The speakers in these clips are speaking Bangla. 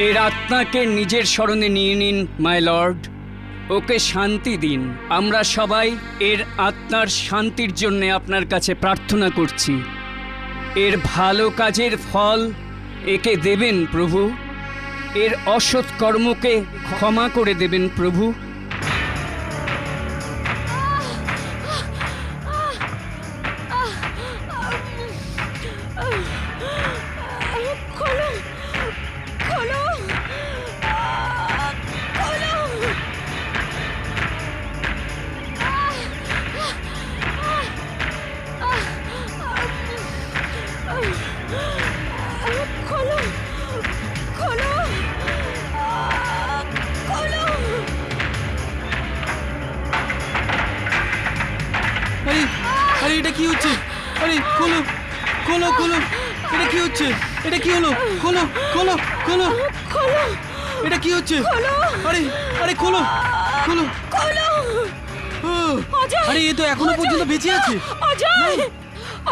এর আত্মাকে নিজের স্মরণে নিয়ে নিন মাই লর্ড। ওকে শান্তি দিন। আমরা সবাই এর আত্মার শান্তির জন্য আপনার কাছে প্রার্থনা করছি। এর ভালো কাজের ফল একে দেবেন প্রভু। এর অসৎ কর্মকে ক্ষমা করে দেবেন প্রভু। আরে আরে এটা কি হচ্ছে? আরে খোলো খোলো খোলো, এটা কি হচ্ছে? এটা কি হলো? খোলো খোলো খোলো খোলো, এটা কি হচ্ছে? আরে আরে খোলো খোলো খোলো। আরে এ তো এখনো পর্যন্ত বেঁচে আছে। অজয়,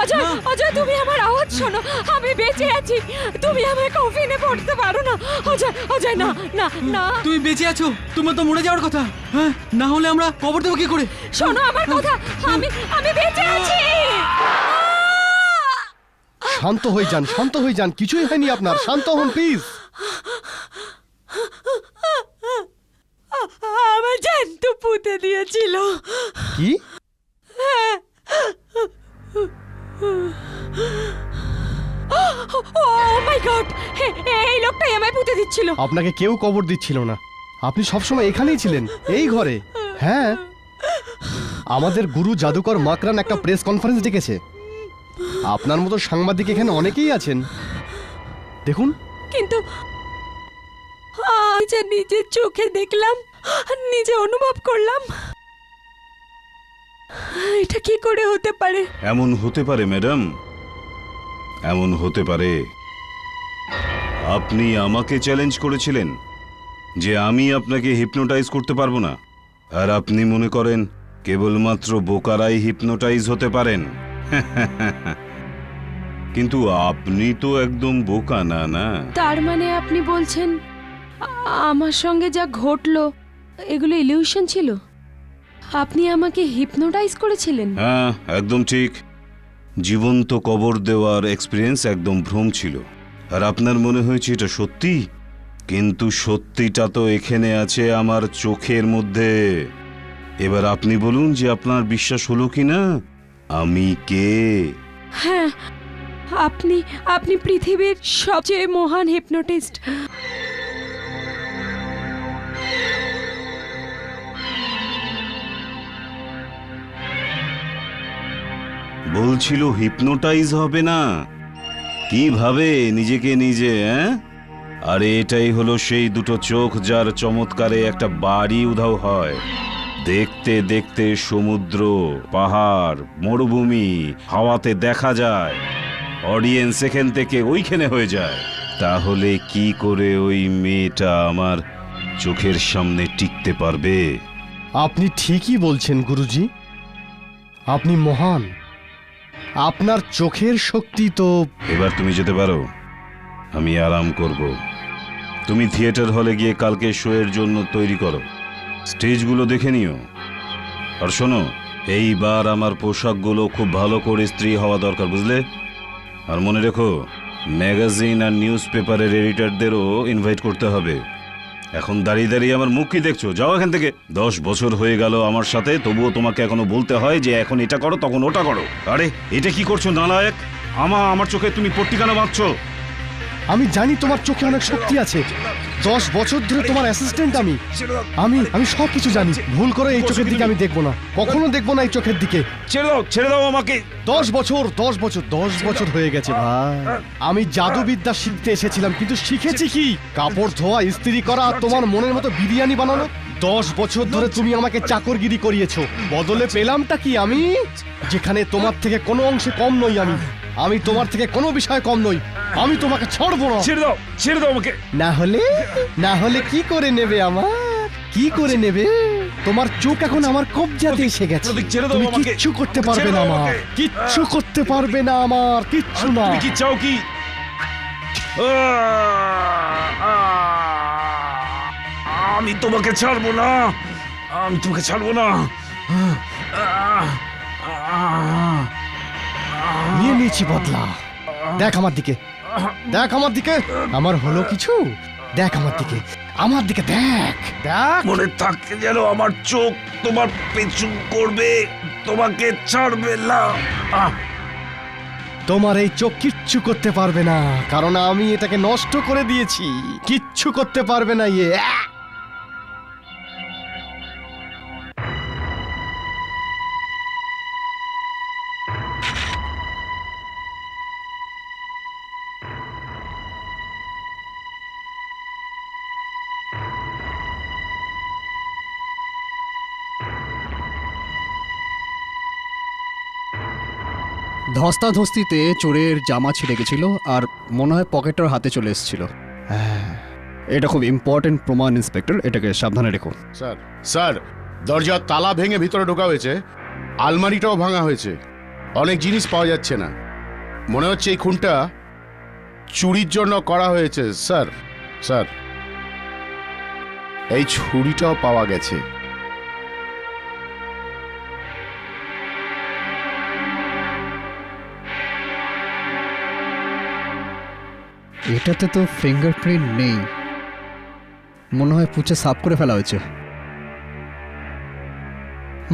অজয়, না। অজয়, তুমি আমার আওয়াজ শোনো। আমি বেঁচে আছি। তুমি আমায় কফিনে পড়তে পারো না। অজয়, অজয়, না না না। তুমি বেঁচে আছো, তোমার তো মরে যাওয়ার কথা। হ্যাঁ, না হলে আমরা কবর দেবো কি করে? শোনো আমার কথা। আমি বেঁচে আছি। শান্ত হয়ে যান, শান্ত হয়ে যান, কিছুই হয়নি আপনার, শান্ত হন প্লিজ। আমার জ্যান্ত পুঁতে দিয়েছিল। কি? ও মাই গড, এই লোকটাই আমায় পুঁতে দিচ্ছিল। আপনাকে কেউ কবর দিচ্ছিল না, আপনি সবসময় এখানেই ছিলেন, এই ঘরে। হ্যাঁ, আমাদের গুরু জাদুকর মাকরান একটা প্রেস কনফারেন্স ডেকেছে। আপনার মতো সাংবাদিক এখানে অনেকেই আছেন, দেখুন। কিন্তু আমি যা নিজের চোখে দেখলাম, নিজে অনুভব করলাম, এটা কি করে হতে পারে? এমন হতে পারে ম্যাডাম, এমন হতে পারে। আপনি আমাকে চ্যালেঞ্জ করেছিলেন যে আমি আপনাকে হিপনোটাইজ করতে পারবো না, আর আপনি মনে করেন কেবলমাত্র বোকারাই হিপনোটাইজ হতে পারেন। কিন্তু আপনি তো একদম বোকা না, না? তার মানে আপনি বলছেন আমার সঙ্গে যা ঘটলো এগুলো ইলিউশন ছিল? আপনি আমাকে হিপনোটাইজ করেছিলেন? হ্যাঁ, একদম ঠিক। জীবন্ত কবর দেওয়ার এক্সপিরিয়েন্স একদম ভ্রম ছিল, আর আপনার মনে হয়েছে এটা সত্যি। কিন্তু সত্যিটা তো এখানে আছে আমার চোখের মধ্যে। এবার আপনি বলুন যে আপনার বিশ্বাস হলো কি না আমি কে? হ্যাঁ, আপনি পৃথিবীর সবচেয়ে মহান হিপনোটিস্ট। বলছিল হিপনোটাইজ হবে না, কিভাবে নিজেকে নিজে? আরে এটাই হলো সেই দুটো চোখ যার চমৎকারে একটা বাড়ি উধাও হয়। দেখতে দেখতে সমুদ্র, পাহাড়, মরুভূমি হাওয়াতে দেখা যায়, অডিয়েন্স এখান থেকে ওইখানে হয়ে যায়। তাহলে কি করে ওই মেয়েটা আমার চোখের সামনে টিকতে পারবে? আপনি ঠিকই বলছেন গুরুজি, আপনি মহান। আপনার চোখের শক্তি তো। এবার তুমি যেতে পারো, আমি আরাম করব। তুমি থিয়েটার হলে গিয়ে কালকে শো এর জন্য তৈরি করো, স্টেজগুলো দেখে নিও। আর শোনো, এইবার আমার পোশাকগুলো খুব ভালো করে ইস্ত্রি হওয়া দরকার, বুঝলে? আর মনে রেখো, ম্যাগাজিন আর নিউজ পেপারের এডিটরদেরও ইনভাইট করতে হবে। এখন দাঁড়িয়ে দাঁড়িয়ে আমার মুখ কি দেখছো? যাও এখান থেকে। 10 বছর হয়ে গেল আমার সাথে, তবুও তোমাকে এখনো বলতে হয় যে এখন এটা করো, তখন ওটা করো। আরে এটা কি করছো নালায়েক? আমার চোখে তুমি পট্টি কেন বাঁধছো? আমি জানি তোমার চোখে অনেক শক্তি আছে। 10 বছর ধরে তোমার অ্যাসিস্ট্যান্ট আমি। আমি সব কিছু জানি। ভুল করে এই চোখের দিকে আমি দেখবো না, কখনো দেখবো না এই চোখের দিকে। ছেড়ে দাও আমাকে। 10 বছর হয়ে গেছে ভাই। আমি জাদুবিদ্যা শিখতে এসেছিলাম, কিন্তু শিখেছি কি? কাপড় ধোয়া, ইস্ত্রি করা, তোমার মনের মতো বিরিয়ানি বানানো। 10 বছর ধরে তুমি আমাকে চাকরগিরি করিয়েছো, বদলে পেলামটা কি? আমি যেখানে তোমার থেকে কোনো অংশে কম নই। আমি তোমার থেকে কোনো বিষয়ে কম নই। আমি তোমাকে ছাড়বো না। ছেড়ে দাও আমাকে। না হলে কি করে নেবে আমার? কি করে নেবে? তোমার চোখ এখন আমার কবজাতে এসে গেছে। তুমি কিচ্ছু করতে পারবে না আমার, কিচ্ছু করতে পারবে না আমার, কিচ্ছু না। তুমি কি চাও কি? আমি তোমাকে ছাড়বো না, আমি তোমাকে ছাড়বো না। নিয়ে নিয়েছি বদলা। দেখ আমার দিকে, দেখ আমার দিকে। আমার হলো কিছু? দেখ আমার দিকে, আমার দিকে দেখ, দেখ। মনে থাকে যেন আমার চোখ তোমার পেছু করবে, তোমাকে ছাড়বে না। তোমার এই চোখ কিচ্ছু করতে পারবে না, কারণ আমি এটাকে নষ্ট করে দিয়েছি। কিচ্ছু করতে পারবে না ইয়ে। ধস্তাধস্তিতে চোরের জামা ছিঁড়ে গেছিল আর মনে হয় পকেটটার হাতে চলে এসেছিল। এটা খুব ইম্পর্টেন্ট প্রমাণ ইন্সপেক্টর, এটাকে সাবধানে রেখো। স্যার স্যার, দরজার তালা ভেঙে ভিতরে ঢোকা হয়েছে, আলমারিটাও ভাঙা হয়েছে, অনেক জিনিস পাওয়া যাচ্ছে না। মনে হচ্ছে এই খুনটা চুরির জন্য করা হয়েছে। স্যার স্যার, এই ছুরিটাও পাওয়া গেছে। এটাতে তো ফিঙ্গারপ্রিন্ট নেই, মনে হয় পুছে সাফ করে ফেলা হয়েছে।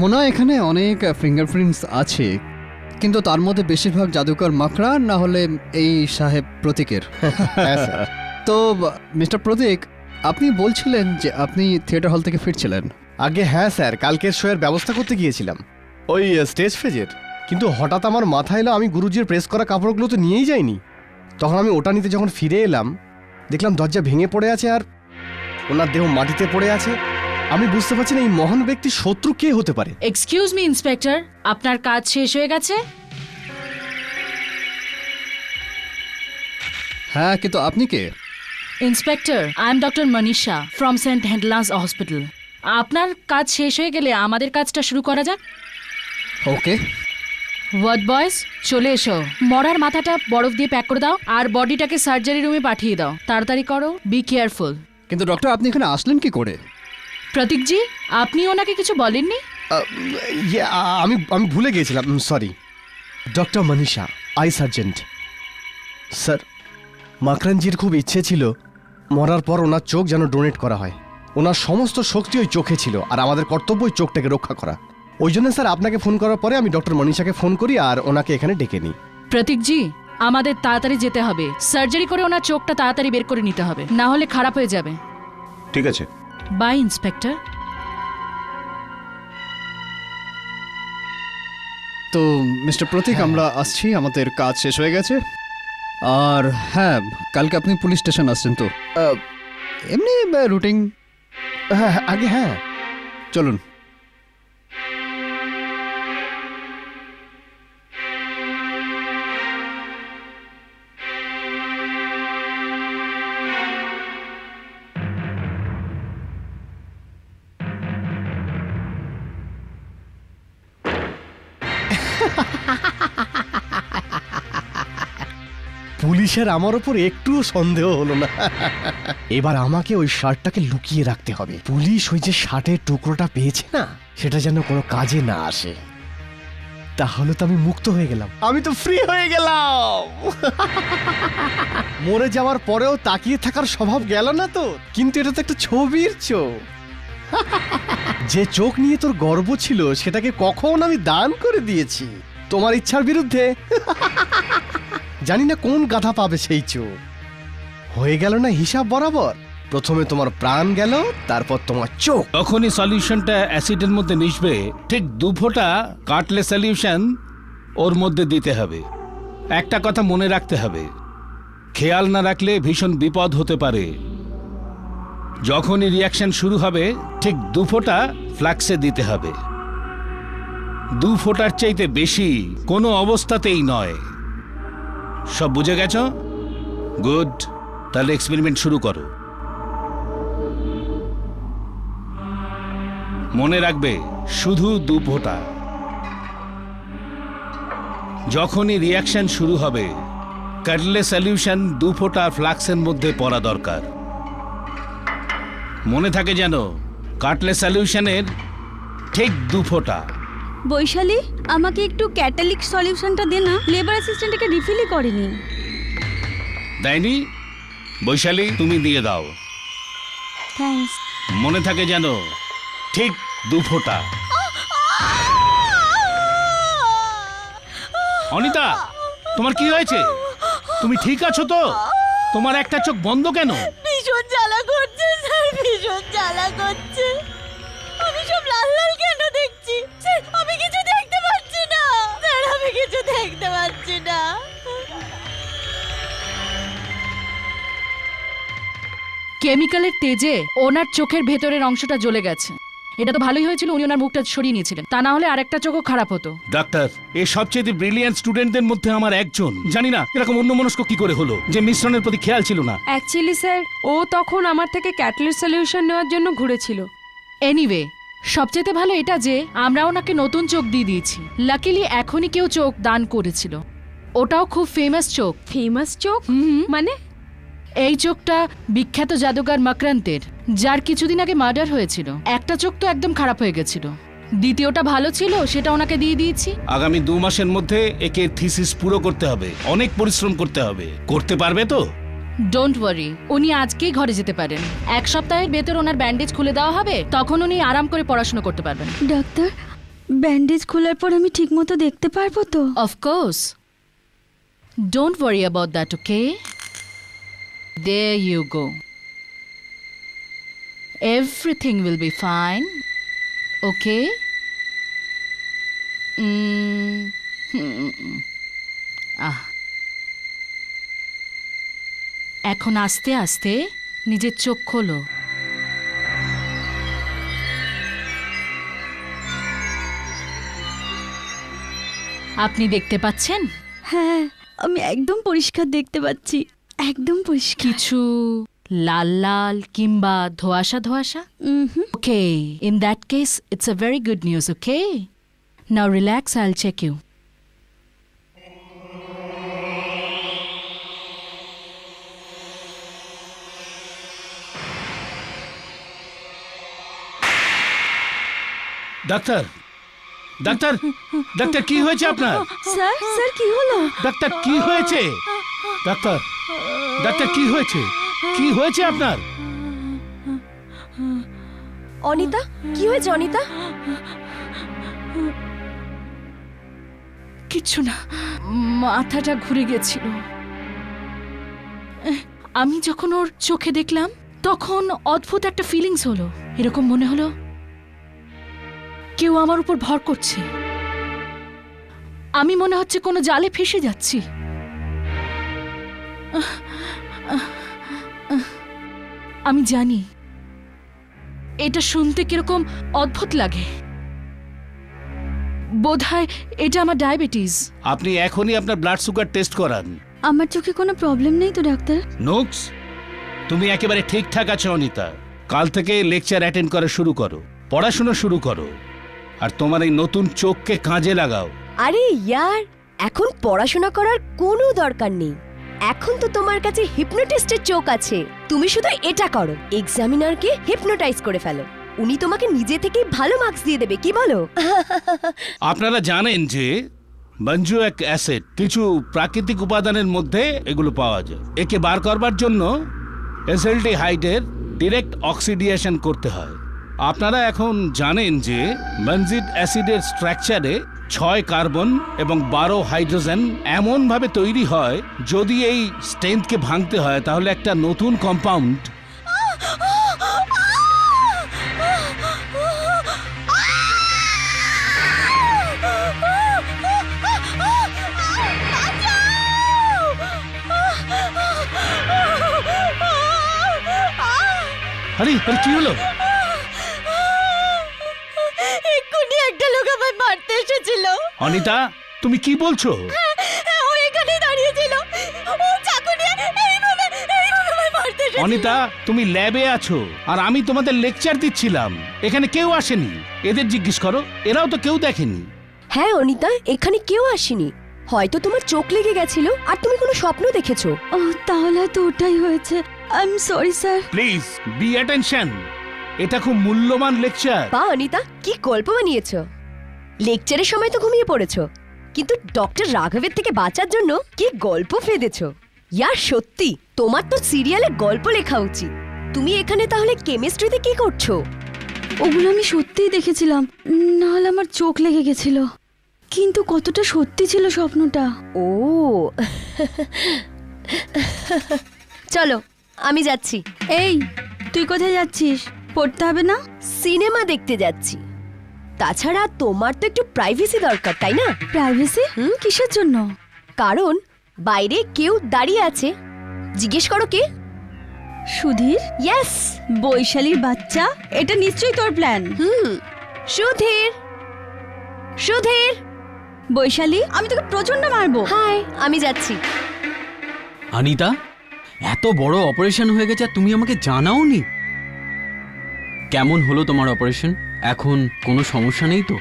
মনে হয় এখানে অনেক ফিঙ্গারপ্রিন্টস আছে, কিন্তু তার মধ্যে বেশিরভাগ জাদুকর মাকড়া না হলে এই সাহেব প্রতীকের। তো মিস্টার প্রতীক, আপনি বলছিলেন যে আপনি থিয়েটার হল থেকে ফিরছিলেন। আগে হ্যাঁ স্যার, কালকের শোয়ের ব্যবস্থা করতে গিয়েছিলাম, ওই স্টেজ ফ্রেজের। কিন্তু হঠাৎ আমার মাথায় এলো আমি গুরুজির প্রেস করা কাপড়গুলো তো নিয়েই যাইনি। তখন আমি ওটা নিতে যখন ফিরে এলাম, দেখলাম দরজা ভেঙে পড়ে আছে আর ওনার দেহ মাটিতে পড়ে আছে। আমি বুঝতে পারছি না এই মহান ব্যক্তির শত্রু কে হতে পারে। এক্সকিউজ মি ইন্সপেক্টর, আপনার কাজ শেষ হয়ে গেছে? হ্যাঁ, কিন্তু আপনি কে? Inspector, I am doctor Manisha from saint হেডলান্স হসপিটাল। আপনার কাজ শেষ হয়ে গেলে আমাদের কাজটা শুরু করা যাক। ওকে। ওয়ার্ড বয়েজ, চলে এসো। মরার মাথাটা বরফ দিয়ে প্যাক করে দাও আর বডিটাকে সার্জারি রুমে পাঠিয়ে দাও। তাড়াতাড়ি করো, বি কেয়ারফুল। কিন্তু ডক্টর, আপনি এখানে আসলেন কি করে? প্রতীকজি, আপনি ওনাকে কিছু বলেননি? আমি আমি ভুলে গিয়েছিলাম, sorry. Doctor Manisha, I sergeant. Sir, মাকরানজির খুব ইচ্ছে ছিল মরার পর ওনার চোখ যেন ডোনেট করা হয়। ওনার সমস্ত শক্তি ওই চোখে ছিল আর আমাদের কর্তব্য ওই চোখটাকে রক্ষা করা। ওই জন্য স্যার আপনাকে ফোন করার পরে আমি ডক্টর মনীষাকে ফোন করি আর ওনাকে এখানে ডেকে নিই। প্রতীকজি, আমাদের তাড়াতাড়ি যেতে হবে। সার্জারি করে ওনার চোখটা তাড়াতাড়ি বের করে নিতে হবে, না হলে খারাপ হয়ে যাবে। ঠিক আছে। Bye inspector. তো মিস্টার প্রতীক, আমরা আসছি, আমাদের কাজ শেষ হয়ে গেছে। আর হ্যাঁ, কালকে আপনি পুলিশ স্টেশন আসছেন তো? এমনি রুটিন। হ্যাঁ আগে হ্যাঁ, চলুন। পুলিশের আমার উপর একটুও সন্দেহ হলো না। এবার আমাকে ওই শার্টটাকে লুকিয়ে রাখতে হবে। পুলিশ ওই যে শার্টের টুকরোটা পেয়েছে না, সেটা যেন কোনো কাজে না আসে। তাহলে তো আমি মুক্ত হয়ে গেলাম, আমি তো ফ্রি হয়ে গেলাম। মরে যাওয়ার পরেও তাকিয়ে থাকার স্বভাব গেল না তো। কিন্তু এটা তো একটা ছবির চোখ। যে চোখ নিয়ে তোর গর্ব ছিল সেটাকে কখন আমি দান করে দিয়েছি তোমার ইচ্ছার বিরুদ্ধে। জানি না কোন গাধা পাবে সেই চোখ। হয়ে গেল না হিসাব বরাবর। প্রথমে তোমার প্রাণ গেল, তারপর তোমার চোখ। তখনই সলিউশনটা অ্যাসিডের মধ্যে মিশবে, ঠিক 2 ফোঁটা কাটলে সলিউশন ওর মধ্যে দিতে হবে। একটা কথা মনে রাখতে হবে, খেয়াল না রাখলে ভীষণ বিপদ হতে পারে। যখনই রিয়াকশন শুরু হবে ঠিক 2 ফোঁটা ফ্লাক্সে দিতে হবে। 2 ফোঁটার চাইতে বেশি কোনো অবস্থাতেই নয়। সব বুঝে গেছো? গুড, তাহলে এক্সপেরিমেন্ট শুরু করো। মনে রাখবে, শুধু 2 ফোঁটা। যখনই রিয়াকশন শুরু হবে কাটলে সলিউশন 2 ফোঁটা ফ্লাক্সের মধ্যে পড়া দরকার। মনে থাকে যেন কাটলে সলিউশনের ঠিক 2 ফোঁটা। বৈশালী, আমাকে একটু ক্যাটালিক সলিউশনটা দে না, লেবার অ্যাসিস্ট্যান্টকে রিফিলই করেনি। দেয়নি? বৈশালী, তুমি দিয়ে দাও। থ্যাঙ্কস। মনে থাকে যেন ঠিক 2 ফোঁটা। অনিতা, তোমার কি হয়েছে? তুমি ঠিক আছো তো? তোমার একটা চোখ বন্ধ কেন? ভীষণ জ্বালা করছে স্যার, ভীষণ জ্বালা করছে। আমি সব লাল লাল কেন দেখছি? স্যার, আমি কিছু দেখতে পাচ্ছি না। স্যার, আমি কিছু দেখতে পাচ্ছি না। কেমিক্যালের তেজে ওনার চোখের ভেতরের অংশটা জ্বলে গেছে। এটা তো ভালোই হয়েছিল উনি ওনার মুখটা সরিয়ে নিয়েছিলেন, তা না হলে আরেকটা চোখও খারাপ হতো। ডাক্তার, এই সবচেয়ে ব্রিলিয়ান্ট স্টুডেন্টদের মধ্যে আমার একজন। জানি না এরকম অন্যমনস্ক কি করে হলো, যে মিশ্রণের প্রতি খেয়াল ছিল না। অ্যাকচুয়ালি স্যার, ও তখন আমার থেকে ক্যাটালিস্ট সলিউশন নেওয়ার জন্য ঘুরেছিল। এনিওয়ে, সবচেয়ে ভালো এটা যে আমরা ওনাকে নতুন চোখ দিয়ে দিয়েছি। লাকিলি এখনই কেউ চোখ দান করেছিল, ওটাও খুব ফেমাস চোখ। ফেমাস চোখ মানে? এই চোখটা বিখ্যাত জাদুকর মকরান্তের, যার কিছুদিন আগে মার্ডার হয়েছিল। একটা চোখ তো একদম খারাপ হয়ে গেছিল, দ্বিতীয়টা ভালো ছিল, সেটা ওনাকে দিয়ে দিয়েছি। আগামী 2 মাসের মধ্যে একে থিসিস পুরো করতে হবে, অনেক পরিশ্রম করতে হবে। করতে পারবে তো? ডোন্ট ওয়ারি, উনি আজকেই ঘরে যেতে পারেন। 1 সপ্তাহের ভেতর ওনার ব্যান্ডেজ খুলে দেওয়া হবে, তখন উনি আরাম করে পড়াশোনা করতে পারবেন। ডাক্তার, ব্যান্ডেজ খোলার পর আমি ঠিকমতো দেখতে পারবো তো? Of course, don't worry about that, okay? There you go. Everything will be fine. Okay? এখন আস্তে আস্তে নিজের চোখ খোলো। আপনি দেখতে পাচ্ছেন? হ্যাঁ, আমি একদম পরিষ্কার দেখতে পাচ্ছি, একদম পরিষ্কার। কিছু লাল লাল কিংবা ধোঁয়াশা ধোঁয়াশা? Okay, in that case it's a very good news. Okay, now relax, I will check you. ডাক্তার, ডাক্তার, ডাক্তার, কি হয়েছে আপনার? স্যার, স্যার কি হলো? ডাক্তার, কি হয়েছে? ডাক্তার, ডাক্তার, কি হয়েছে? কি হয়েছে আপনার? অনিতা, কি হয়েছে অনিতা? কিচ্ছু না, মাথাটা ঘুরে গেছিল। আমি যখন ওর চোখে দেখলাম তখন অদ্ভুত একটা ফিলিংস হলো। এরকম মনে হলো কেউ আমার উপর ভর করছে। আমি মনে হচ্ছে কোনো জালে ফেসে যাচ্ছি। আমি জানি এটা শুনতে কিরকম অদ্ভুত লাগে। বোধহয় এটা আমার ডায়াবেটিস। আপনি এখনই আপনার ব্লাড সুগার টেস্ট করান। আমার চোখে কোনো প্রবলেম নেই তো ডাক্তার? নোকস, তুমি একেবারে ঠিকঠাক আছো অনিতা। কাল থেকে লেকচার অ্যাটেন্ড করা শুরু করো, পড়াশোনা শুরু করো, আর তোমার এই নতুন চোখকে কাজে লাগাও। আরে ইয়ার, এখন পড়াশোনা করার কোনো দরকার নেই। এখন তো তোমার কাছে হিপনোটিস্টের চোখ আছে। তুমি শুধু এটা করো, এক্সামিনারকে হিপনোটাইজ করে ফেলো। উনি তোমাকে নিজে থেকেই ভালো মার্কস দিয়ে দেবে, কি বলো? আপনারা জানেন যে বেনজোইক অ্যাসিড কিছু প্রাকৃতিক উপাদানের মধ্যে এগুলো পাওয়া যায়। একে বার করবার জন্য অ্যাসিডাইহাইডের ডিরেক্ট অক্সিডেশন করতে হয়। আপনারা এখন জানেন যে বেনজিক অ্যাসিডের স্ট্রাকচারে 6 কার্বন এবং 12 হাইড্রোজেন এমনভাবে তৈরি হয়, যদি এই স্ট্রেংথকে ভাঙতে হয় তাহলে একটা নতুন কম্পাউন্ড আরে আরে কি হলো? এক্ষুনি একটা লোক আমায় মারতে এসেছিল। অনিতা, তুমি কি বলছো? ও এখানেই দাঁড়িয়ে ছিল, ও চাকু নিয়ে এইভাবে আমায় মারতে এসেছিল। অনিতা, তুমি ল্যাবে আছো আর আমি তোমাদের লেকচার দিচ্ছিলাম। এখানে কেউ আসেনি, এদের জিজ্ঞেস করো, এরাও তো কেউ দেখেনি। হ্যাঁ অনিতা, এখানে কেউ আসেনি। হয়তো তোমার চোখ লেগে গেছিল আর তুমি কোনো স্বপ্ন দেখেছো। ও তাহলে তো ওটাই হয়েছে। I am sorry sir. Please be attention, এটা খুব মূল্যবান লেকচার। বা অনিতা, কি গল্প বানিয়েছো? লেকচারের সময় তো ঘুমিয়ে পড়েছো, কিন্তু ডক্টর রাঘবের থেকে বাঁচার জন্য কি গল্প ফেদেছো। ইয়ার সত্যি তোমার তো সিরিয়ালে গল্প লেখা উচিত। তুমি এখানে তাহলে কেমিস্ট্রিতে কি করছো? ওগুলো আমি সত্যিই দেখেছিলাম, নাহলে আমার চোখ লেগে গেছিল। কিন্তু কতটা সত্যি ছিল স্বপ্নটা। ও চলো আমি যাচ্ছি। এই তুই কোথায় যাচ্ছিস? পড়তে হবে না? সিনেমা দেখতে যাচ্ছি। তাছাড়া তোমার তো একটু প্রাইভেসি দরকার, তাই না? প্রাইভেসি? কিসের জন্য? কারণ বাইরে কেউ দাঁড়িয়ে আছে। জিজ্ঞেস করো কে? সুধীর? ইয়েস, বৈশালীর বাচ্চা? এটা নিশ্চয়ই তোর প্ল্যান। সুধীর। সুধীর, বৈশালী, আমি তোকে প্রচন্ড মারবো। হাই, আমি যাচ্ছি। অনিতা, এত বড় অপারেশন হয়ে গেছে আর তুমি আমাকে জানাওনি। কেমন হলো তোমার অপারেশন? এখন কোনো সমস্যা নেই তো?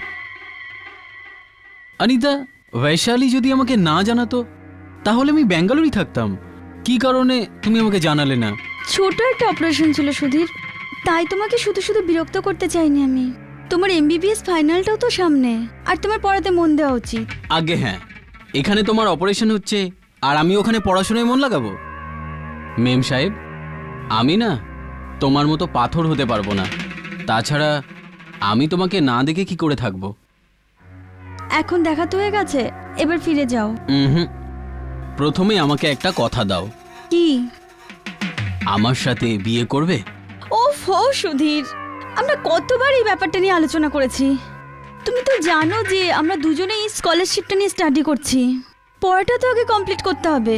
অনিতা, বৈশালী যদি আমাকে না জানাতো তাহলে আমি ব্যাঙ্গালোরই থাকতাম। কি কারণে তুমি আমাকে জানালে না? ছোট একটা অপারেশন ছিল সুধীর, তাই তোমাকে শুধু শুধু বিরক্ত করতে চাইনি আমি। তোমার এমবিবিএস ফাইনালটাও তো সামনে, আর তোমার পড়াতে মন দেওয়া উচিত। আগে হ্যাঁ, এখানে তোমার অপারেশন হচ্ছে আর আমি ওখানে পড়াশোনায় মন লাগাবো? মেম সাহেব, আমি না তোমার মতো পাথর হতে পারবো না। তাছাড়া আমি তোমাকে না দেখে কি করে থাকবো? এখন দেখা তো হয়ে গেছে, এবার ফিরে যাও। হুম, প্রথমে আমাকে একটা কথা দাও। কি? আমার সাথে বিয়ে করবে? ওফো সুধীর, আমরা কতবার এই ব্যাপারটা নিয়ে আলোচনা করেছি। তুমি তো জানো যে আমরা দুজনেই স্কলারশিপটা নিয়ে স্টাডি করছি। পড়াটা তো আগে কমপ্লিট করতে হবে,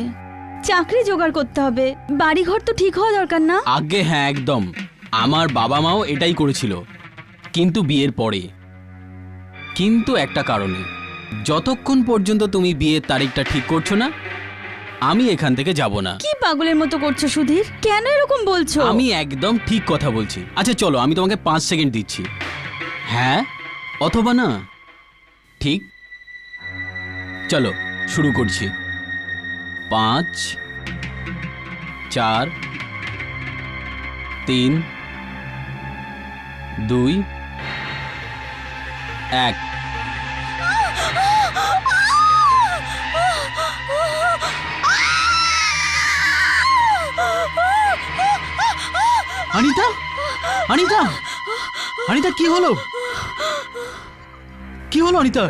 চাকরি জোগাড় করতে হবে, বাড়িঘর তো ঠিক হওয়া দরকার না? আগে হ্যাঁ, একদম। আমার বাবা মাও এটাই করেছিল, কিন্তু বিয়ের পরে। কিন্তু একটা কারণে, যতক্ষণ পর্যন্ত তুমি বিয়ের তারিখটা ঠিক করছো না, আমি এখান থেকে যাব না। কি পাগলের মতো করছো সুধীর? কেন এরকম বলছো? আমি একদম ঠিক কথা বলছি। আচ্ছা চলো, আমি তোমাকে 5 সেকেন্ড দিচ্ছি। হ্যাঁ অথবা না, ঠিক? চলো শুরু করছি। 5 4 3 2 1। অনিতা, অনিতা, অনিতা, কি হলো? কি হলো অনিতা?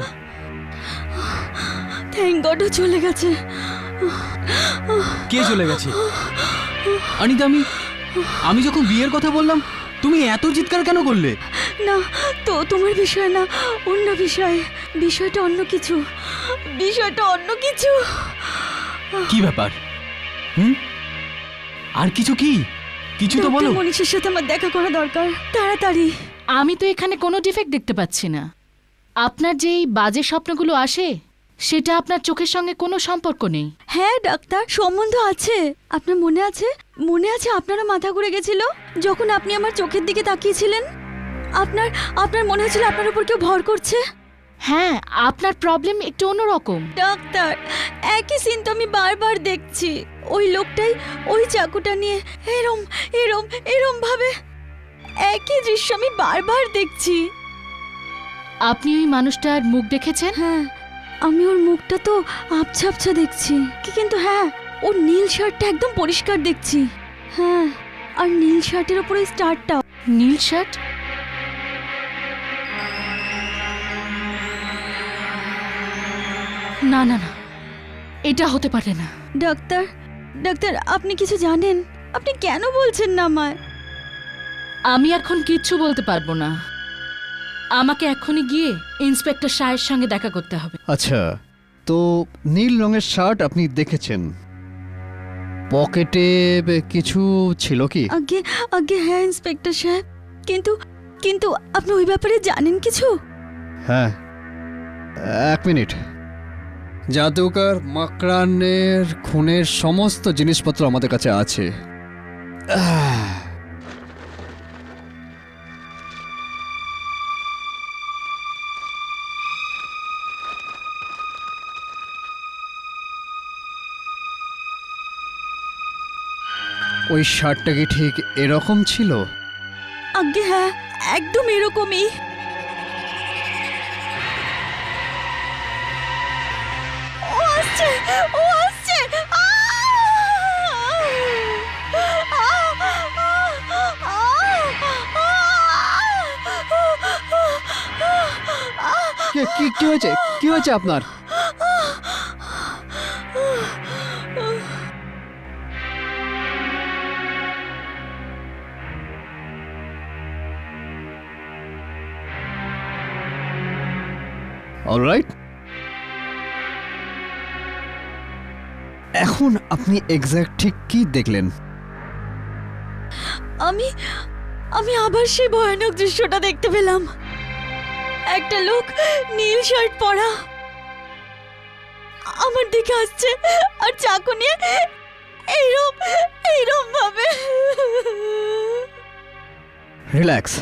থ্যাংক গড ও চলে গেছে। কে চলে গেছে? অনিতা, আমি যখন বিয়ের কথা বললাম তুমি এত চিৎকার কেন করলে? না তো, তোমার বিষয় না, অন্য বিষয়। বিষয়টা অন্য কিছু, বিষয়টা অন্য কিছু। কি ব্যাপার? আর কিছু কি? কিছু তো বলো। ডক্টর মনীষের সাথে আমার দেখা করা দরকার, তাড়াতাড়ি। আমি তো এখানে কোনো ডিফেক্ট দেখতে পাচ্ছি না। আপনার যে এই বাজে স্বপ্নগুলো আসে, সেটা আপনার চোখের সঙ্গে কোনো সম্পর্ক নেই। হ্যাঁ ডাক্তার, সম্বন্ধ আছে। আপনার মনে আছে? মনে আছে আপনারও মাথা ঘুরে গেছিল যখন আপনি আমার চোখের দিকে তাকিয়েছিলেন? আপনার মনে হচ্ছিল আপনার উপর কেউ ভর করছে। হ্যাঁ, আপনার প্রবলেম একটু অন্যরকম। ডাক্তার, একই সিন তো আমি বারবার দেখছি। ওই লোকটাই ওই চাকুটা নিয়ে এরম এরম এরম ভাবে, একই দৃশ্য আমি বারবার দেখছি। আপনি ওই মানুষটার মুখ দেখেছেন? হ্যাঁ, আমি ওর মুখটা তো আবছা আবছা দেখছি, কিন্তু হ্যাঁ, ওর নীল শার্টটা একদম পরিষ্কার দেখছি। হ্যাঁ, আর নীল শার্টের ওপরে স্টারটা। নীল শার্ট? না না না, এটা হতে পারে না। ডাক্তার, ডাক্তার, আপনি কিছু জানেন? আপনি কেন বলছেন না আমায়? আমি এখন কিচ্ছু বলতে পারবো না। আমাকে এখনই গিয়ে ইন্সপেক্টর শাহের সঙ্গে দেখা করতে হবে। আচ্ছা, তো নীল রঙের শার্ট আপনি দেখেছেন, পকেটে কিছু ছিল কি? আগে আগে হ্যাঁ ইন্সপেক্টর সাহেব, কিন্তু কিন্তু আপনি ওই ব্যাপারে জানেন কিছু? হ্যাঁ, 1 মিনিট। জাদুকর মাকরানের খুনের সমস্ত জিনিসপত্র আমাদের কাছে আছে। ওই শার্টটা কি ঠিক এরকম ছিল? আগে হ্যাঁ, একদম এরকমই। ও আসছে, ও আসছে। কি হয়েছে? কি হয়েছে আপনার? অলরাইট, এখন আপনি এক্স্যাক্ট ঠিক কি দেখলেন? আমি আমি আবার সেই ভয়ানক দৃশ্যটা দেখতে পেলাম। একটা লোক নীল শার্ট পরা আমার দিকে আসছে আর চাকু নিয়ে এইরকম ভাবে। রিল্যাক্স।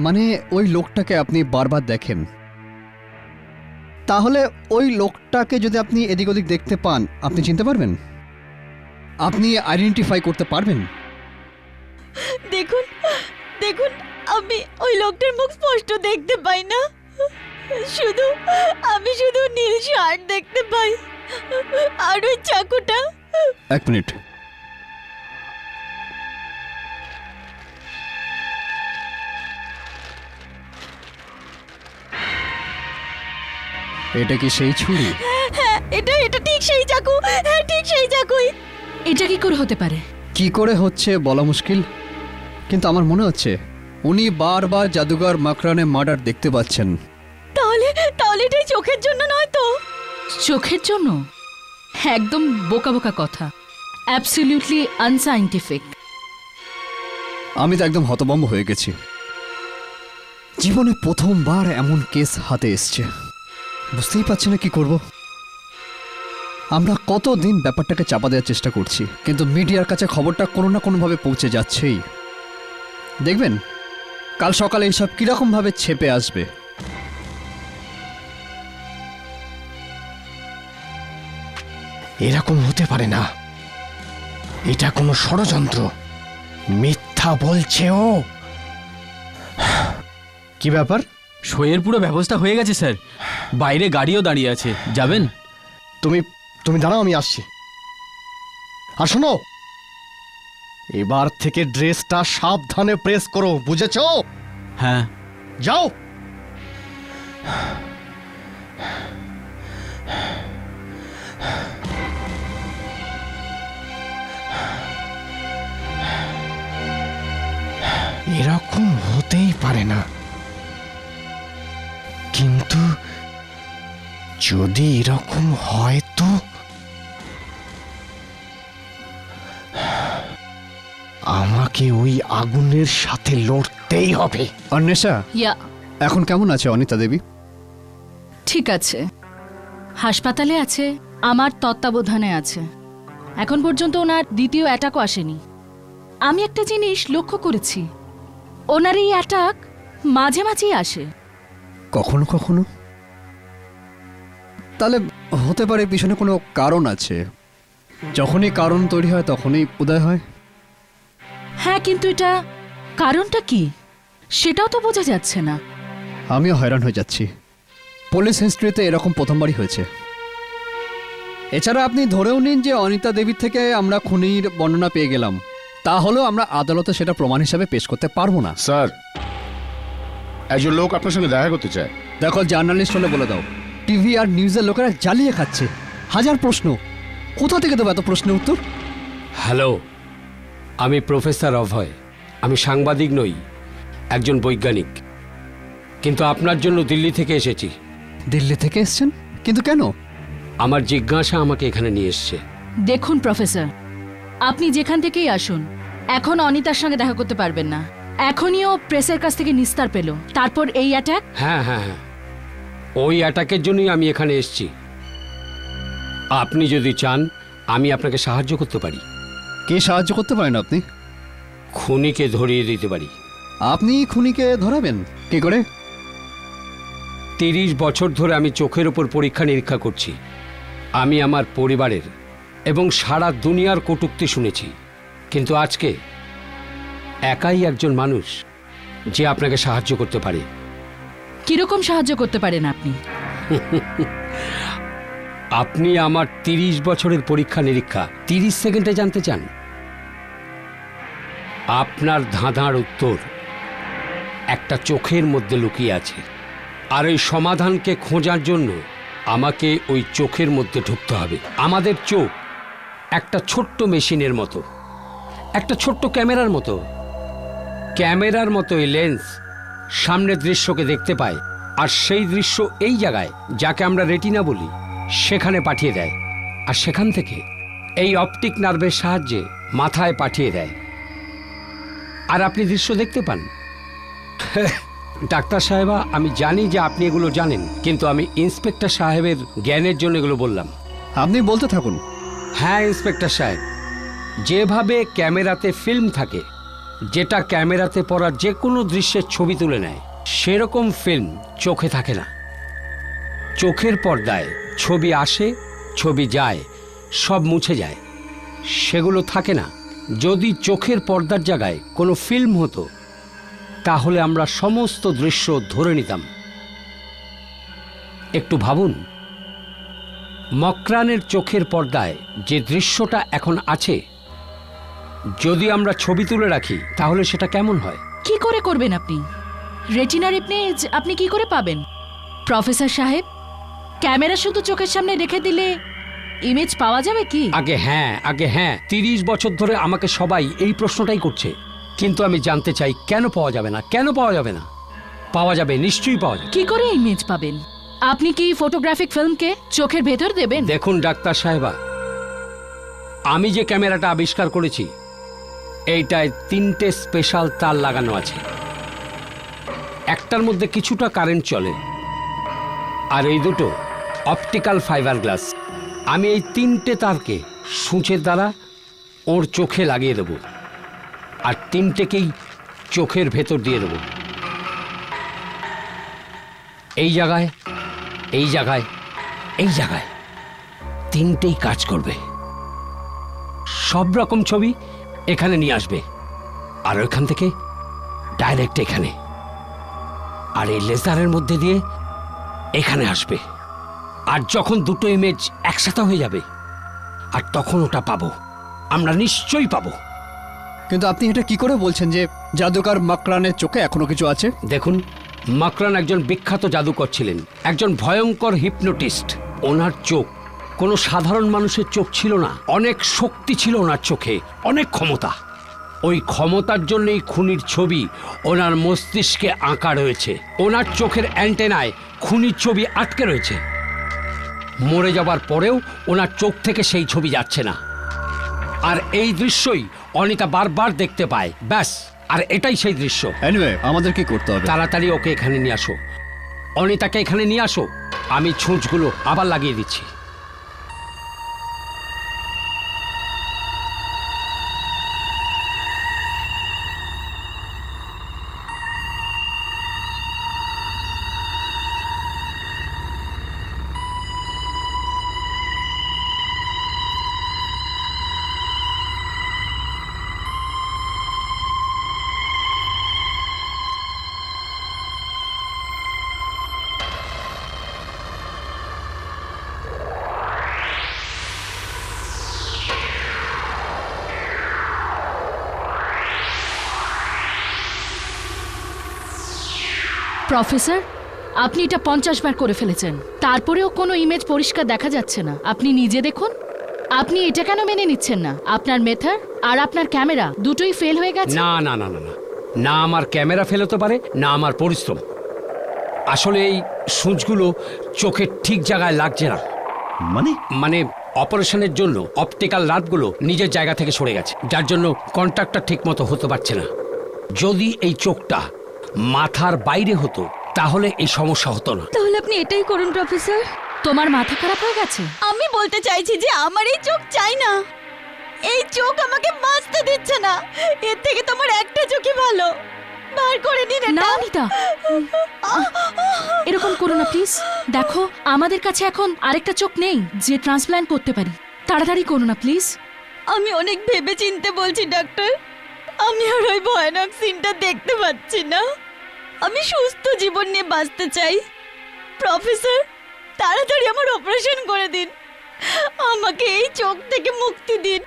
মানে ওই লোকটাকে আপনি বারবার দেখেন, তাহলে ওই লোকটাকে যদি আপনি এদিক ওদিক দেখতে পান, আপনি চিনতে পারবেন? আপনি আইডেন্টিফাই করতে পারবেন? দেখুন দেখুন, আমি ওই লোকটার মুখ স্পষ্ট দেখতে পাই না, আমি শুধু নীল শার্ট দেখতে পাই আর ওই চাকুটা। এক মিনিট। এটা কি সেই ছুরি? হ্যাঁ, এটা ঠিক সেই চাকু। হ্যাঁ, ঠিক সেই চাকুই। এটা কি করে হতে পারে? কি করে হচ্ছে বলা মুশকিল, কিন্তু আমার মনে হচ্ছে উনি বারবার জাদুঘর মাকরানে মার্ডার দেখতে পাচ্ছেন। তাহলে এটাই চোখের জন্য নয় তো? চোখের জন্য? একদম বোকা বোকা কথা, অ্যাবসলিউটলি আনসাইন্টিফিক। আমি তো একদম হতভম্ব হয়ে গেছি। জীবনে প্রথমবার এমন কেস হাতে এসছে, বুঝতেই পারছি না কি করব। আমরা কতদিন ব্যাপারটাকে চাপা দেওয়ার চেষ্টা করছি, কিন্তু মিডিয়ার কাছে খবরটা কোনো না কোনোভাবে পৌঁছে যাচ্ছেই। দেখবেন কাল সকালে এইসব কিরকম ভাবে ছেপে আসবে। এরকম হতে পারে না, এটা কোনো ষড়যন্ত্র। মিথ্যা বলছে ও। কি ব্যাপার? শোয়ের পুরো ব্যবস্থা হয়ে গেছে স্যার, বাইরে গাড়িও দাঁড়িয়ে আছে, যাবেন? তুমি দাঁড়াও, আমি আসছি। আর শোনো, এবার থেকে ড্রেসটা সাবধানে প্রেস করো, বুঝেছো? হ্যাঁ। যাও। এরকম হতেই পারে না, কিন্তু যদি এরকম হয় তো আমাকে ওই আগুনের সাথে লড়তেই হবে। অন্বেষা, ইয়া, এখন কেমন আছে অনিতা দেবী? ঠিক আছে, হাসপাতালে আছে, আমার তত্ত্বাবধানে আছে। এখন পর্যন্ত ওনার দ্বিতীয় অ্যাটাকও আসেনি। আমি একটা জিনিস লক্ষ্য করেছি, ওনার এই অ্যাটাক মাঝে মাঝেই আসে। কখনো কখনো? তাহলে হতে পারে পিছনে কোনো কারণ আছে, যখনই কারণ তৈরি হয় তখনই উদয় হয়। হ্যাঁ, কিন্তু এটা কারণটা কি সেটাও তো বোঝা যাচ্ছে না। আমিও হয়রান হয়ে যাচ্ছি। পুলিশ হিস্ট্রিতে এরকম প্রথমবারই হয়েছে। এছাড়া আপনি ধরেও নিন যে অনিতা দেবীর থেকে আমরা খুনির বর্ণনা পেয়ে গেলাম, তাহলেও আমরা আদালতে সেটা প্রমাণ হিসাবে পেশ করতে পারবো না। স্যার, একজন লোক আপনার সঙ্গে দেখা করতে চায়। দেখো, জার্নালিস্ট হলে বলে দাও, টিভি আর নিউজের লোকেরা জ্বালিয়ে খাচ্ছে। হাজার প্রশ্ন, কোথা থেকে দেবো এত প্রশ্নের উত্তর? হ্যালো, আমি প্রফেসর অভয়। আমি সাংবাদিক নই, একজন বৈজ্ঞানিক, কিন্তু আপনার জন্য দিল্লি থেকে এসেছি। দিল্লি থেকে এসছেন? কিন্তু কেন? আমার জিজ্ঞাসা আমাকে এখানে নিয়ে এসছে। দেখুন প্রফেসর, আপনি যেখান থেকেই আসুন, এখন অনিতার সঙ্গে দেখা করতে পারবেন না। এখনই ও প্রেসের কাছ থেকে নিস্তার পেল, তারপর এই অ্যাটাক। হ্যাঁ হ্যাঁ হ্যাঁ, ওই অ্যাটাকের জন্যই আমি এখানে এসেছি। আপনি যদি চান আমি আপনাকে সাহায্য করতে পারি। কে সাহায্য করতে পারেন আপনি? খুনিকে ধরিয়ে দিতে পারি। আপনি খুনিকে ধরাবেন কি করে? 30 বছর ধরে আমি চোখের ওপর পরীক্ষা নিরীক্ষা করছি। আমি আমার পরিবারের এবং সারা দুনিয়ার কটূক্তি শুনেছি, কিন্তু আজকে একাই একজন মানুষ যে আপনাকে সাহায্য করতে পারে। কিরকম সাহায্য করতে পারেন আপনি? আপনি আমার 30 বছরের পরীক্ষা নিরীক্ষা 30 সেকেন্ডে জানতে চান? আপনার ধাঁধার উত্তর একটা চোখের মধ্যে লুকিয়ে আছে, আর ওই সমাধানকে খোঁজার জন্য আমাকে ওই চোখের মধ্যে ঢুকতে হবে। আমাদের চোখ একটা ছোট্ট মেশিনের মতো, একটা ছোট্ট ক্যামেরার মতো। ক্যামেরার মতো এই লেন্স সামনের দৃশ্যকে দেখতে পায়, আর সেই দৃশ্য এই জায়গায়, যাকে আমরা রেটিনা বলি, সেখানে পাঠিয়ে দেয়, আর সেখান থেকে এই অপটিক নার্ভের সাহায্যে মাথায় পাঠিয়ে দেয়, আর আপনি দৃশ্য দেখতে পান। ডাক্তার সাহেবা, আমি জানি যে আপনি এগুলো জানেন, কিন্তু আমি ইন্সপেক্টর সাহেবের জ্ঞানের জন্য এগুলো বললাম। আপনি বলতে থাকুন। হ্যাঁ ইন্সপেক্টর সাহেব, যেভাবে ক্যামেরাতে ফিল্ম থাকে, যেটা ক্যামেরাতে পড়া যে কোনো দৃশ্যের ছবি তুলে নেয়, সেরকম ফিল্ম চোখে থাকে না। চোখের পর্দায় ছবি আসে, ছবি যায়, সব মুছে যায়, সেগুলো থাকে না। যদি চোখের পর্দার জায়গায় কোনো ফিল্ম হতো, তাহলে আমরা সমস্ত দৃশ্য ধরে নিতাম। একটু ভাবুন, মকরানের চোখের পর্দায় যে দৃশ্যটা এখন আছে, যদি আমরা ছবি তুলে রাখি, তাহলে সেটা কেমন হয়? কি করে করবেন আপনি? রেটিনার ইমেজ আপনি কি করে পাবেন? প্রফেসর সাহেব, ক্যামেরা শুধু চোখের সামনে রেখে দিলে ইমেজ পাওয়া যাবে কি? আগে হ্যাঁ 30 বছর ধরে আমাকে সবাই এই প্রশ্নটাই করছে, কিন্তু আমি জানতে চাই কেন পাওয়া যাবে না, কেন পাওয়া যাবে না? পাওয়া যাবে, নিশ্চয়ই পাওয়া যাবে। কি করে ইমেজ পাবেন? আপনি কি ফটোগ্রাফিক ফিল্মকে চোখের ভেতর দেবেন? দেখুন ডাক্তার সাহেবা, আমি যে ক্যামেরাটা আবিষ্কার করেছি, এইটায় 3টে স্পেশাল তার লাগানো আছে। একটার মধ্যে কিছুটা কারেন্ট চলে, আর এই দুটো অপটিক্যাল ফাইবার গ্লাস। আমি এই 3টে তারকে সূঁচের দ্বারা ওর চোখে লাগিয়ে দেব, আর 3টেকেই চোখের ভেতর দিয়ে দেব। এই জায়গায়, এই জায়গায়, এই জায়গায় 3টেই কাজ করবে। সব রকম ছবি এখানে নিয়ে আসবে, আর ওইখান থেকে ডাইরেক্ট এখানে, আর এই লেজারের মধ্যে দিয়ে এখানে আসবে। আর যখন দুটো ইমেজ একসাথে হয়ে যাবে, আর তখন ওটা পাবো, আমরা নিশ্চয়ই পাবো। কিন্তু আপনি এটা কি করে বলছেন যে জাদুকর মকরানের চোখে এখনো কিছু আছে? দেখুন, মকরান একজন বিখ্যাত জাদুকর ছিলেন, একজন ভয়ঙ্কর হিপনোটিস্ট। ওনার চোখ কোনো সাধারণ মানুষের চোখ ছিল না, অনেক শক্তি ছিল ওনার চোখে, অনেক ক্ষমতা। ওই ক্ষমতার জন্যই খুনির ছবি ওনার মস্তিষ্কে আঁকা রয়েছে। ওনার চোখের অ্যান্টেনায় খুনির ছবি আটকে রয়েছে। মরে যাবার পরেও ওনার চোখ থেকে সেই ছবি যাচ্ছে না। আর এই দৃশ্যই অনিতা বারবার দেখতে পায়, ব্যাস। আর এটাই সেই দৃশ্য। এনিওয়ে, আমাদের কি করতে হবে? তাড়াতাড়ি ওকে এখানে নিয়ে আসো, অনিতাকে এখানে নিয়ে আসো। আমি ছুঁচগুলো আবার লাগিয়ে দিচ্ছি। প্রফেসর, আপনি এটা 50 বার করে ফেলেছেন, তারপরেও কোনো ইমেজ পরিষ্কার দেখা যাচ্ছে না। আপনি নিজে দেখুন। আপনি এটা কেন মেনে নিচ্ছেন না? আপনার মেথড আর আপনার ক্যামেরা দুটোই ফেল হয়ে গেছে। না না না না না, না আমার ক্যামেরা ফেল হতে পারে, না আমার পরিশ্রম। আসলে এই সূঁচগুলো চোখের ঠিক জায়গায় লাগছে না। মানে অপারেশনের জন্য অপটিক্যাল নার্ভগুলো নিজের জায়গা থেকে সরে গেছে, যার জন্য কন্ট্যাক্টটা ঠিক মতো হতে পারছে না। যদি এই চোখটা মাথার বাইরে হতো, তাহলে এই সমস্যা হতো না। তাহলে আপনি এটাই করুন প্রফেসর। তোমার মাথা খারাপ হয়ে গেছে? আমি বলতে চাইছি যে আমার এই চোখ চাই না। এই চোখ আমাকে বাঁচতে দিচ্ছে না। এর থেকে তোমার একটা চোখই ভালো। বার করে দিন না এটা। অনিতা, এরকম করো না প্লিজ। দেখো, আমাদের কাছে এখন আরেকটা চোখ নেই যে ট্রান্সপ্ল্যান্ট করতে পারি। তাড়াতাড়ি করো না প্লিজ। আমি অনেক ভেবে চিনতে বলছি ডাক্তার, আমি আর ওই ভয়ানক সিনটা দেখতে পাচ্ছি না। আমি সুস্থ জীবন নিয়ে বাঁচতে চাই। প্রফেসর, তাড়াতাড়ি আমার অপারেশন করে দিন, আমাকে এই চোখ থেকে মুক্তি দিন।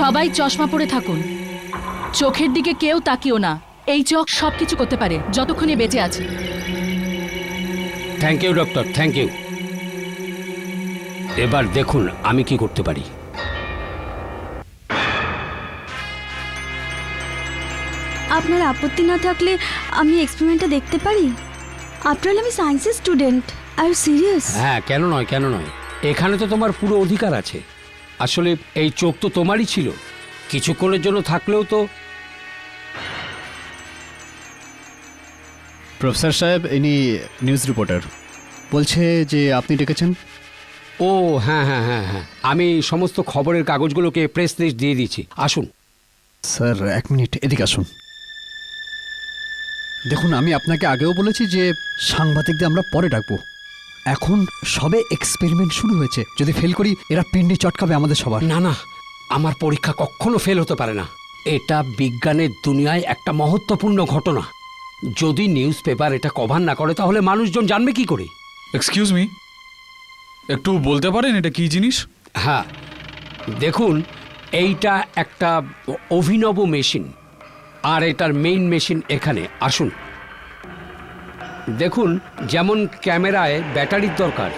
সবাই চশমা পরে থাকুন, চোখের দিকে কেউ তাকিও না। এই চোখ সবকিছু করতে পারে যতক্ষণে বেঁচে আছে। Thank you doctor, thank you. এবার দেখুন আমি কি করতে পারি। আপনার আপত্তি না থাকলে আমি এক্সপেরিমেন্টটা দেখতে পারি? আফটার অল আমি সায়েন্সের স্টুডেন্ট। আর সিরিয়াস? হ্যাঁ, কেন নয়, কেন নয়। এখানে তো তোমার পুরো অধিকার আছে। আসলে এই চোখ তো তোমারই ছিল, কিছুক্ষণের জন্য থাকলেও তো। প্রফেসর সাহেব, ইনি নিউজ রিপোর্টার, বলছে যে আপনি ডেকেছেন। ও হ্যাঁ হ্যাঁ হ্যাঁ হ্যাঁ, আমি সমস্ত খবরের কাগজগুলোকে প্রেস লিস্ট দিয়ে দিচ্ছি, আসুন। স্যার 1 মিনিট এদিকে আসুন। দেখুন, আমি আপনাকে আগেও বলেছি যে সাংবাদিকদের আমরা পরে ডাকবো। এখন সবে এক্সপেরিমেন্ট শুরু হয়েছে, যদি ফেল করি এরা পিন্ডি চটকাবে আমাদের সবার। না না, আমার পরীক্ষা কখনো ফেল হতে পারে না। এটা বিজ্ঞানের দুনিয়ায় একটা মহত্বপূর্ণ ঘটনা। যদি নিউজ পেপার এটা কভার না করে তাহলে মানুষজন জানবে কি করে? এক্সকিউজ মি, একটু বলতে পারেন এটা কি জিনিস? হ্যাঁ, দেখুন, এইটা একটা অভিনব মেশিন, আর এটার মেইন মেশিন এখানে। আসুন দেখুন, যেমন ক্যামেরায় ব্যাটারির দরকার,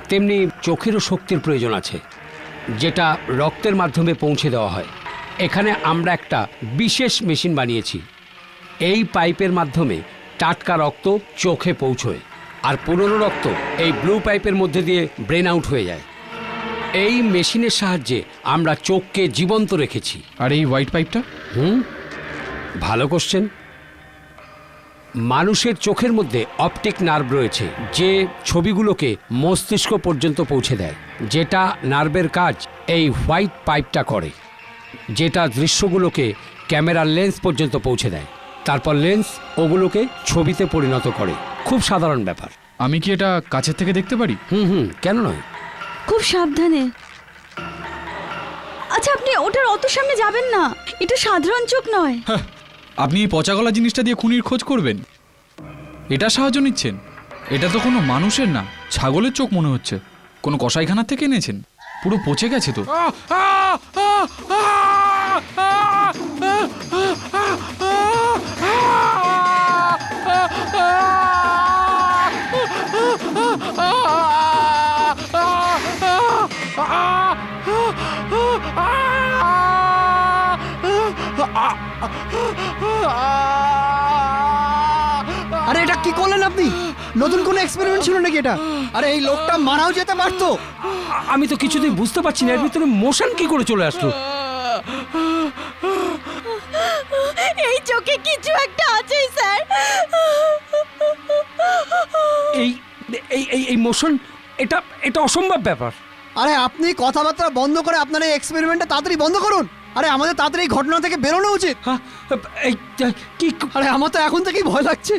তেমনি চোখেরও শক্তির প্রয়োজন আছে, যেটা রক্তের মাধ্যমে পৌঁছে দেওয়া হয়। এখানে আমরা একটা বিশেষ মেশিন বানিয়েছি। এই পাইপের মাধ্যমে টাটকা রক্ত চোখে পৌঁছয়, আর পুরনো রক্ত এই ব্লু পাইপের মধ্যে দিয়ে ব্রেন আউট হয়ে যায়। এই মেশিনের সাহায্যে আমরা চোখকে জীবন্ত রেখেছি। আর এই হোয়াইট পাইপটা? ভালো কোশ্চেন। মানুষের চোখের মধ্যে অপটিক নার্ভ রয়েছে, যে ছবিগুলোকে মস্তিষ্ক পর্যন্ত পৌঁছে দেয়। যেটা নার্ভের কাজ এই হোয়াইট পাইপটা করে, যেটা দৃশ্যগুলোকে ক্যামেরার লেন্স পর্যন্ত পৌঁছে দেয়। তারপর লেন্স ওগুলোকে ছবিতে পরিণত করে। খুব সাধারণ ব্যাপার। আমি কি এটা কাছের থেকে দেখতে পারি? কেন নয়। খুব সাবধানে। আচ্ছা, আপনি ওটার অত সামনে যাবেন না, এটা সাধারণ চোখ নয়। আপনি এই পচা গলা জিনিসটা দিয়ে খুনির খোঁজ করবেন? এটা সাহায্য নিচ্ছেন? এটা তো কোনো মানুষের না, ছাগলের চোখ মনে হচ্ছে। কোনো কসাইখানার থেকে এনেছেন? পুরো পচে গেছে তো। আরে এটা কি করলেন আপনি? নতুন কোনো এক্সপেরিমেন্ট ছিল নাকি এটা? আরে এই লোকটা মারাও যেতে পারতো। আমি তো কিছুতেই বুঝতে পারছি না এর ভিতরে মোশন কি করে চলে আসলো। এই চোখে কিছু একটা আছে স্যার। এই এই এই মোশন, এটা এটা অসম্ভব ব্যাপার। আরে আপনি কথাবার্তা বন্ধ করে আপনার এই এক্সপেরিমেন্টটা তাড়াতাড়ি বন্ধ করুন। আরে আমাদের তাড়াতাড়ি এই ঘটনা থেকে বেরোনো উচিত। এই কি? আরে আমার তো এখন থেকেই ভয় লাগছে।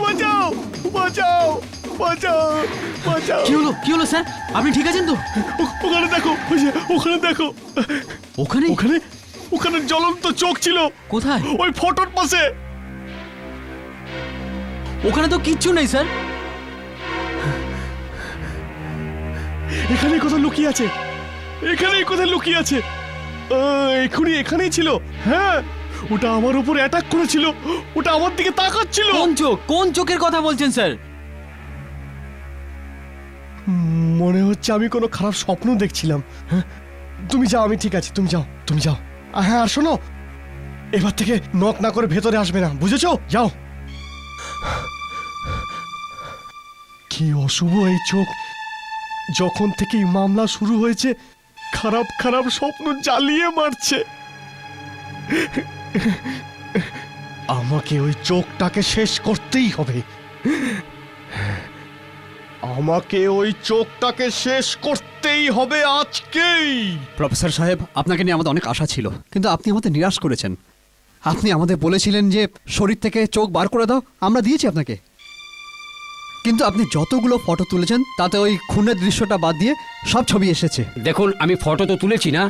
বাঁচাও বাঁচাও বাঁচাও বাঁচাও। কি হলো স্যার, আপনি ঠিক আছেন তো? ওখানে দেখো, ওই যে, ওখানে দেখো, ওখানে ওখানে ওখানে জ্বলন্ত চোখ ছিল। কোথায়? ওই ফটোর পাশে। ওখানে তো কিচ্ছু নেই স্যার। এখানেই কোথাও লুকিয়ে আছে, এখানেই কোথায় লুকিয়ে আছে। এখনই এখানেই ছিল। হ্যাঁ, ওটা আমার উপরে অ্যাটাক করেছিল, ওটা আমার দিকে তাকাচ্ছিল। কোন চোখের কথা বলছেন স্যার? মনে হচ্ছে আমি কোনো খারাপ স্বপ্ন দেখছিলাম। হ্যাঁ, তুমি যাও, আমি ঠিক আছি, তুমি যাও, তুমি যাও। হ্যাঁ, আর শোনো, এবার থেকে নক না করে ভেতরে আসবে না, বুঝেছো? যাও। কি অশুভ এই চোখ! যখন থেকে এই মামলা শুরু হয়েছে, খারাপ খারাপ স্বপ্ন জ্বালিয়ে মারছে। আমাকে ওই চোখটাকে শেষ করতেই হবে। আমাকে ওই চোখটাকে শেষ করতেই হবে আজকেই। প্রফেসর সাহেব, আপনাকে নিয়ে আমাদের অনেক আশা ছিল, কিন্তু আপনি আমাদের নিরাশ করেছেন। আপনি আমাদের বলেছিলেন যে শরীর থেকে চোখ বার করে দাও, আমরা দিয়েছি আপনাকে। কিন্তু আপনি যতগুলো ফটো তুলেছেন তাতে ওই খুনের দৃশ্যটা বাদ দিয়ে সব ছবি এসেছে। দেখুন, আমি ফটো তো তুলেছি না।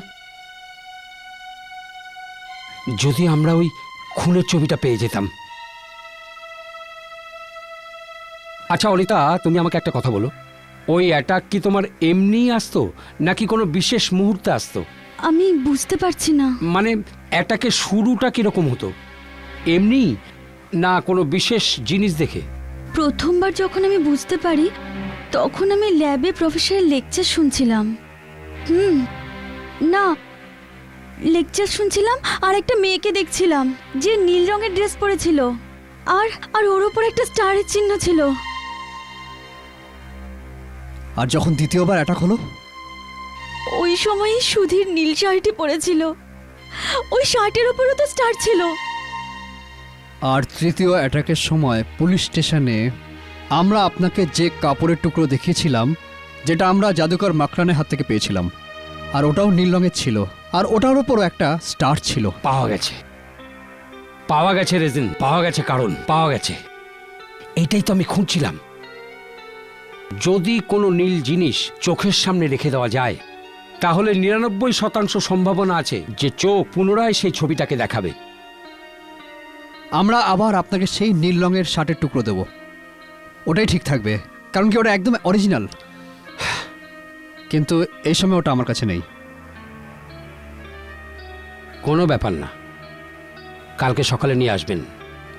যদি আমরা ওই খুনের ছবিটা পেয়ে যেতাম। আচ্ছা অনিতা, তুমি আমাকে একটা কথা বলো, ওই অ্যাটাক কি তোমার এমনি আসতো নাকি কোনো বিশেষ মুহূর্তে আসতো? আমি বুঝতে পারছি না। মানে অ্যাটাকের শুরুটা কিরকম হতো, এমনি না কোনো বিশেষ জিনিস দেখে? প্রথমবার যখন আমি বুঝতে পারি তখন আমি ল্যাবে প্রফেসরের লেকচার শুনছিলাম। না, লেকচার শুনছিলাম আর একটা মেয়েকে দেখছিলাম যে নীল রঙের ড্রেস পরেছিল, আর ওর উপর একটা স্টারের চিহ্ন ছিল। আর যখন দ্বিতীয়বার অ্যাটাক হলো, ওই সময়ই সুধীর নীল শার্টই পরেছিল, ওই শার্টের উপরও তো স্টার ছিল। আর তৃতীয় অ্যাটাকের সময় পুলিশ স্টেশনে আমরা আপনাকে যে কাপড়ের টুকরো দেখিয়েছিলাম, যেটা আমরা জাদুকর মাকরানের হাত থেকে পেয়েছিলাম, আর ওটাও নীল রঙের ছিল, আর ওটার উপরও একটা স্টার ছিল। পাওয়া গেছে, পাওয়া গেছে রেজিন, পাওয়া গেছে, কারণ পাওয়া গেছে। এইটাই তো আমি খুঁজছিলাম। যদি কোনো নীল জিনিস চোখের সামনে রেখে দেওয়া যায়, তাহলে 99% সম্ভাবনা আছে যে চোখ পুনরায় সেই ছবিটাকে দেখাবে। আমরা আবার আপনাকে সেই নীল রঙের শার্টের টুকরো দেব, ওটাই ঠিক থাকবে, কারণ কি ওটা একদম অরিজিনাল। কিন্তু এই সময় ওটা আমার কাছে নেই। কোনো ব্যাপার না, কালকে সকালে নিয়ে আসবেন,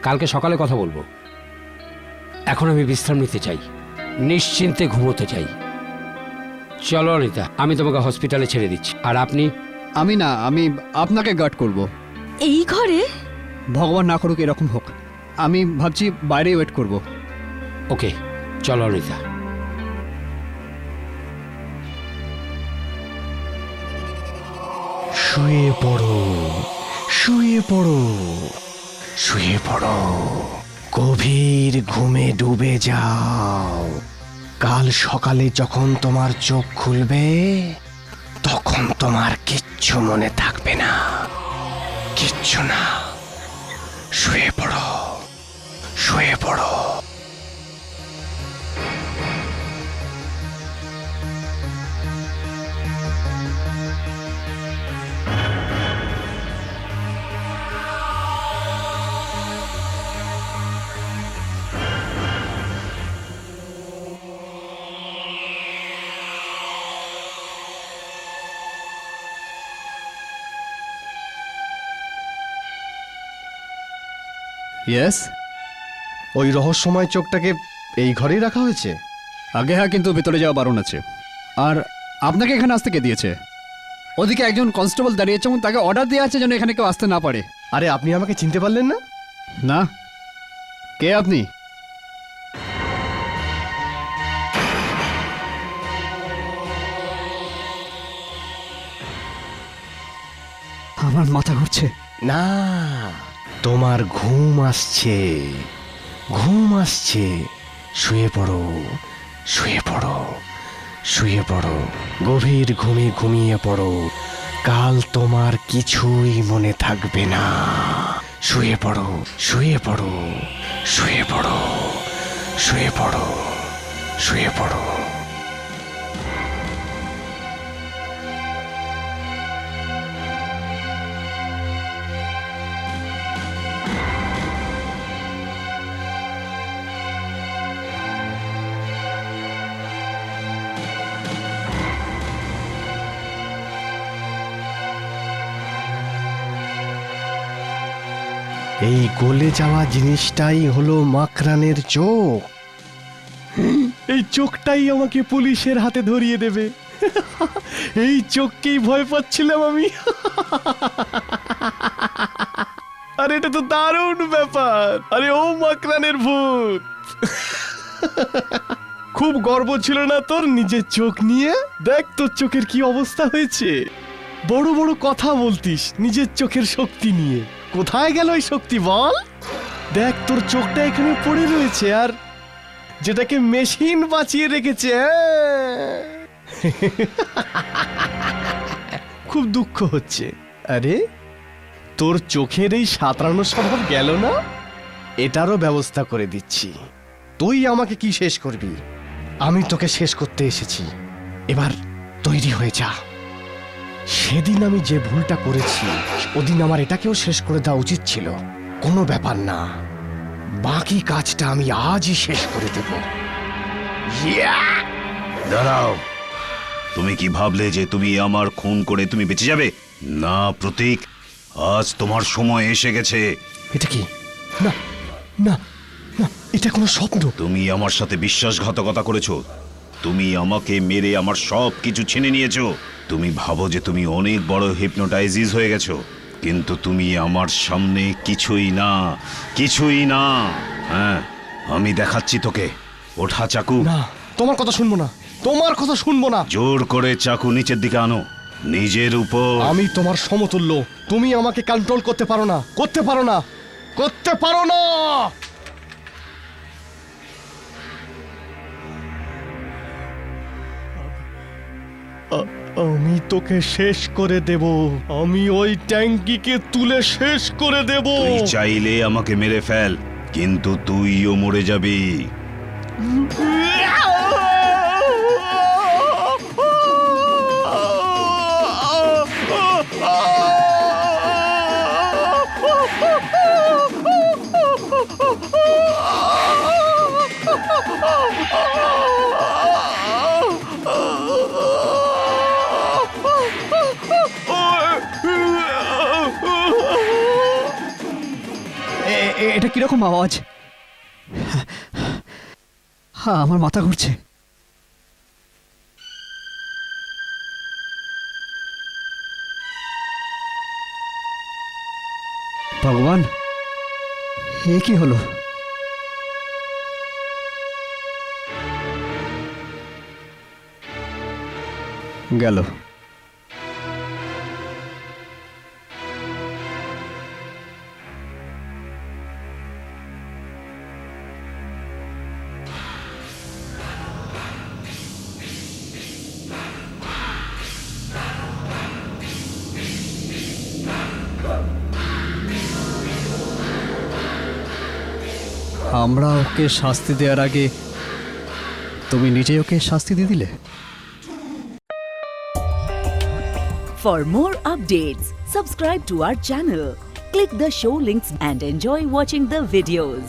কালকে সকালে কথা বলবো। এখন আমি বিশ্রাম নিতে চাই, নিশ্চিন্তে ঘুমোতে চাই। চলো অনিতা, আমি তোমাকে হসপিটালে ছেড়ে দিচ্ছি। আর আপনি? আমি না, আমি আপনাকে গার্ড করব। এই ঘরে? ভগবান না করুক এরকম হোক। আমি ভাবছি বাইরে ওয়েট করব। ওকে, চলো অনিতা। শুয়ে পড়ো, শুয়ে পড়ো, শুয়ে পড়ো, গভীর ঘুমে ডুবে যাও। কাল সকালে যখন তোমার চোখ খুলবে, তখন তোমার কিচ্ছু মনে থাকবে না, কিচ্ছু না। শুয়ে পড়ো, শুয়ে পড়ো। ইয়েস, ওই রহস্যময় চোখটাকে এই ঘরেই রাখা হয়েছে? আগে হ্যাঁ, কিন্তু ভেতরে যাওয়া বারণ আছে। আর আপনাকে এখানে আসতে কে দিয়েছে? ওদিকে একজন কনস্টেবল দাঁড়িয়েছে এবং তাকে অর্ডার দেওয়া আছে যেন এখানে কেউ আসতে না পারে। আরে, আপনি আমাকে চিনতে পারলেন না? না, কে আপনি? আমার মাথা ঘুরছে। না, তোমার ঘুম আসছে, ঘুম আসছে। শুয়ে পড়ো, শুয়ে পড়ো, শুয়ে পড়ো। গভীর ঘুমে ঘুমিয়ে পড়ো। কাল তোমার কিছুই মনে থাকবে না। শুয়ে পড়ো, শুয়ে পড়ো, শুয়ে পড়ো, শুয়ে পড়ো, শুয়ে পড়ো। এই গলে যাওয়া জিনিসটাই হলো মাকরানের চোখ। এই চোখটাই আমাকে পুলিশের হাতে ধরিয়ে দেবে। এই চোখকেই ভয় পাচ্ছিলাম আমি। আরে এটা তো দারুণ ব্যাপার। আরে ও মাকরানের ভূত, খুব গর্ব ছিল না তোর নিজের চোখ নিয়ে? দেখ তোর চোখের কি অবস্থা হয়েছে। বড় বড় কথা বলতিস নিজের চোখের শক্তি নিয়ে। কোথায় গেল এই শক্তি বল? দেখ তোর চোখটা এখানে পড়ে রয়েছে, আর যেটাকে মেশিন বাঁচিয়ে রেখেছে। খুব দুঃখ হচ্ছে। আরে তোর চোখের এই সাঁতরানো স্বভাব গেল না? এটারও ব্যবস্থা করে দিচ্ছি। তুই আমাকে কি শেষ করবি? আমি তোকে শেষ করতে এসেছি। এবার তৈরি হয়ে যা। সেদিন আমি যে ভুলটা করেছি, ওদিন আমার এটাকেও শেষ করে দেওয়া উচিত ছিল। কোনো ব্যাপার না, বাকি কাজটা আমি আজই শেষ করে দেব। দাঁড়াও, তুমি কি ভাবলে যে তুমি আমার খুন করে তুমি বেঁচে যাবে? না প্রতীক, আজ তোমার সময় এসে গেছে। এটা কি? না না না, এটা কোনো স্বপ্ন। তুমি আমার সাথে বিশ্বাসঘাতকতা করেছো। তুমি আমাকে মেরে আমার সব কিছু ছিনে নিয়েছো। তুমি ভাবো যে তুমি অনেক বড় হিপনোটাইজিস হয়ে গেছো, কিন্তু তুমি আমার সামনে কিছুই না, কিছুই না। হ্যাঁ, আমি দেখাচ্ছি তোকে। ওঠা চাকু। না, তোমার কথা শুনবো না, তোমার কথা শুনবো না। জোর করে চাকু নিচের দিকে আনো, নিজের উপর। আমি তোমার সমতুল্য। তুমি আমাকে কন্ট্রোল করতে পারো না, করতে পারো না, করতে পারো না। আমি তোকে শেষ করে দেব। আমি ওই ট্যাঙ্কিকে তুলে শেষ করে দেব। তুই চাইলে আমাকে মেরে ফেল, কিন্তু তুইও মরে যাবি। এটা কিরকম আওয়াজ? হ্যাঁ, আমার মাথা ঘুরছে। ভগবান, এ কি হলো? গেল। আমরা ওকে শাস্তি দেওয়ার আগে তুমি নিজে ওকে শাস্তি দিয়ে দিলে। For more updates, subscribe to our channel, click the show links and enjoy watching the videos.